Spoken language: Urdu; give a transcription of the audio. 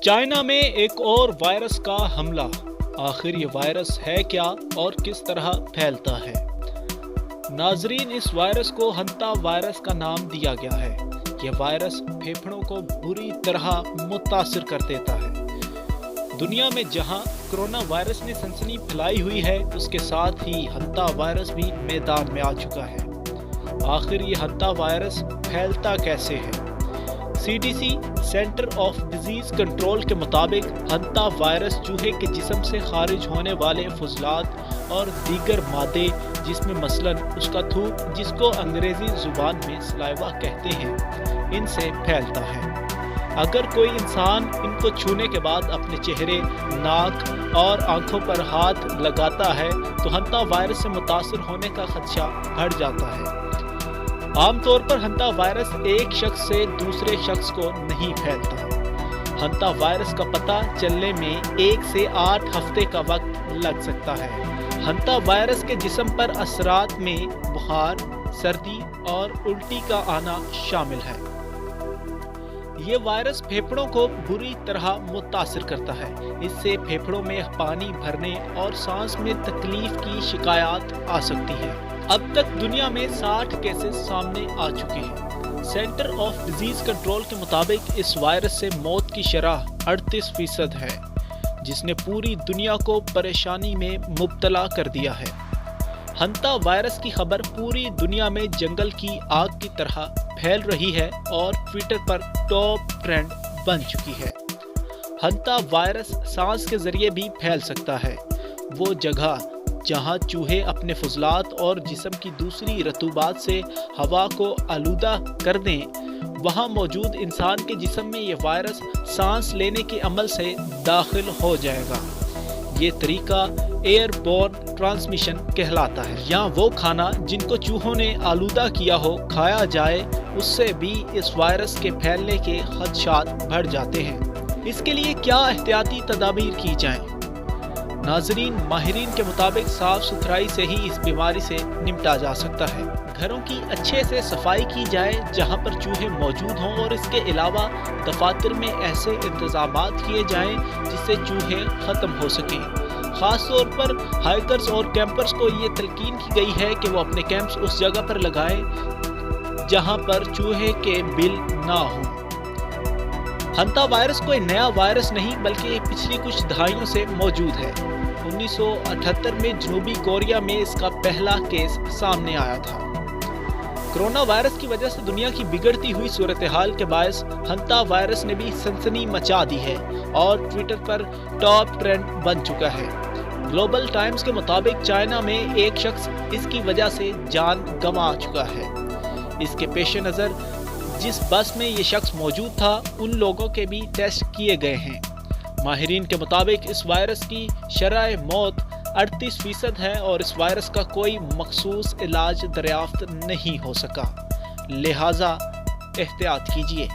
چائنا میں ایک اور وائرس کا حملہ۔ آخر یہ وائرس ہے کیا اور کس طرح پھیلتا ہے؟ ناظرین، اس وائرس کو ہنتا وائرس کا نام دیا گیا ہے۔ یہ وائرس پھیپھڑوں کو بری طرح متاثر کر دیتا ہے۔ دنیا میں جہاں کرونا وائرس نے سنسنی پھیلائی ہوئی ہے، اس کے ساتھ ہی ہنتا وائرس بھی میدان میں آ چکا ہے۔ آخر یہ ہنتا وائرس پھیلتا کیسے ہے؟ CDC centre of disease control کے مطابق ہنتا وائرس چوہے کے جسم سے خارج ہونے والے فضلات اور دیگر مادے، جس میں مثلاً اس کا تھوک، جس کو انگریزی زبان میں سلائیوا کہتے ہیں، ان سے پھیلتا ہے۔ اگر کوئی انسان ان کو چھونے کے بعد اپنے چہرے، ناک اور آنکھوں پر ہاتھ لگاتا ہے تو ہنتا وائرس سے متاثر ہونے کا خدشہ بڑھ جاتا ہے۔ عام طور پر ہنتا وائرس ایک شخص سے دوسرے شخص کو نہیں پھیلتا۔ ہنتا وائرس کا پتہ چلنے میں 1 سے 8 ہفتے کا وقت لگ سکتا ہے۔ ہنتا وائرس کے جسم پر اثرات میں بخار، سردی اور الٹی کا آنا شامل ہے۔ یہ وائرس پھیپھڑوں کو بری طرح متاثر کرتا ہے۔ اس سے پھیپھڑوں میں پانی بھرنے اور سانس میں تکلیف کی شکایات آ سکتی ہیں۔ اب تک دنیا میں 60 کیسز سامنے آ چکے ہیں۔ سینٹر آف ڈیزیز کنٹرول کے مطابق اس وائرس سے موت کی شرح 38% ہے، جس نے پوری دنیا کو پریشانی میں مبتلا کر دیا ہے۔ ہنتا وائرس کی خبر پوری دنیا میں جنگل کی آگ کی طرح پھیل رہی ہے اور ٹویٹر پر ٹاپ ٹرینڈ بن چکی ہے۔ ہنتا وائرس سانس کے ذریعے بھی پھیل سکتا ہے۔ وہ جگہ جہاں چوہے اپنے فضلات اور جسم کی دوسری رطوبات سے ہوا کو آلودہ کر دیں، وہاں موجود انسان کے جسم میں یہ وائرس سانس لینے کے عمل سے داخل ہو جائے گا۔ یہ طریقہ ایئر بورن ٹرانسمیشن کہلاتا ہے۔ یا وہ کھانا جن کو چوہوں نے آلودہ کیا ہو کھایا جائے، اس سے بھی اس وائرس کے پھیلنے کے خدشات بڑھ جاتے ہیں۔ اس کے لیے کیا احتیاطی تدابیر کی جائیں؟ ناظرین، ماہرین کے مطابق صاف ستھرائی سے ہی اس بیماری سے نمٹا جا سکتا ہے۔ گھروں کی اچھے سے صفائی کی جائے جہاں پر چوہے موجود ہوں، اور اس کے علاوہ دفاتر میں ایسے انتظامات کیے جائیں جس سے چوہے ختم ہو سکیں۔ خاص طور پر ہائیکرز اور کیمپرز کو یہ تلقین کی گئی ہے کہ وہ اپنے کیمپس اس جگہ پر لگائیں جہاں پر چوہے کے بل نہ ہوں۔ ہنتا وائرس کوئی نیا وائرس نہیں، بلکہ یہ پچھلی کچھ دہائیوں سے موجود ہے۔ 1978 میں جنوبی کوریا میں اس کا پہلا کیس سامنے آیا تھا۔ کرونا وائرس کی وجہ سے دنیا کی بگڑتی ہوئی صورتحال کے باعث ہنتا وائرس نے بھی سنسنی مچا دی ہے اور ٹویٹر پر ٹاپ ٹرینڈ بن چکا ہے۔ گلوبل ٹائمز کے مطابق چائنا میں ایک شخص اس کی وجہ سے جان گنوا چکا ہے۔ اس کے پیش نظر جس بس میں یہ شخص موجود تھا، ان لوگوں کے بھی ٹیسٹ کیے گئے ہیں۔ ماہرین کے مطابق اس وائرس کی شرح موت 38% ہے اور اس وائرس کا کوئی مخصوص علاج دریافت نہیں ہو سکا، لہٰذا احتیاط کیجیے۔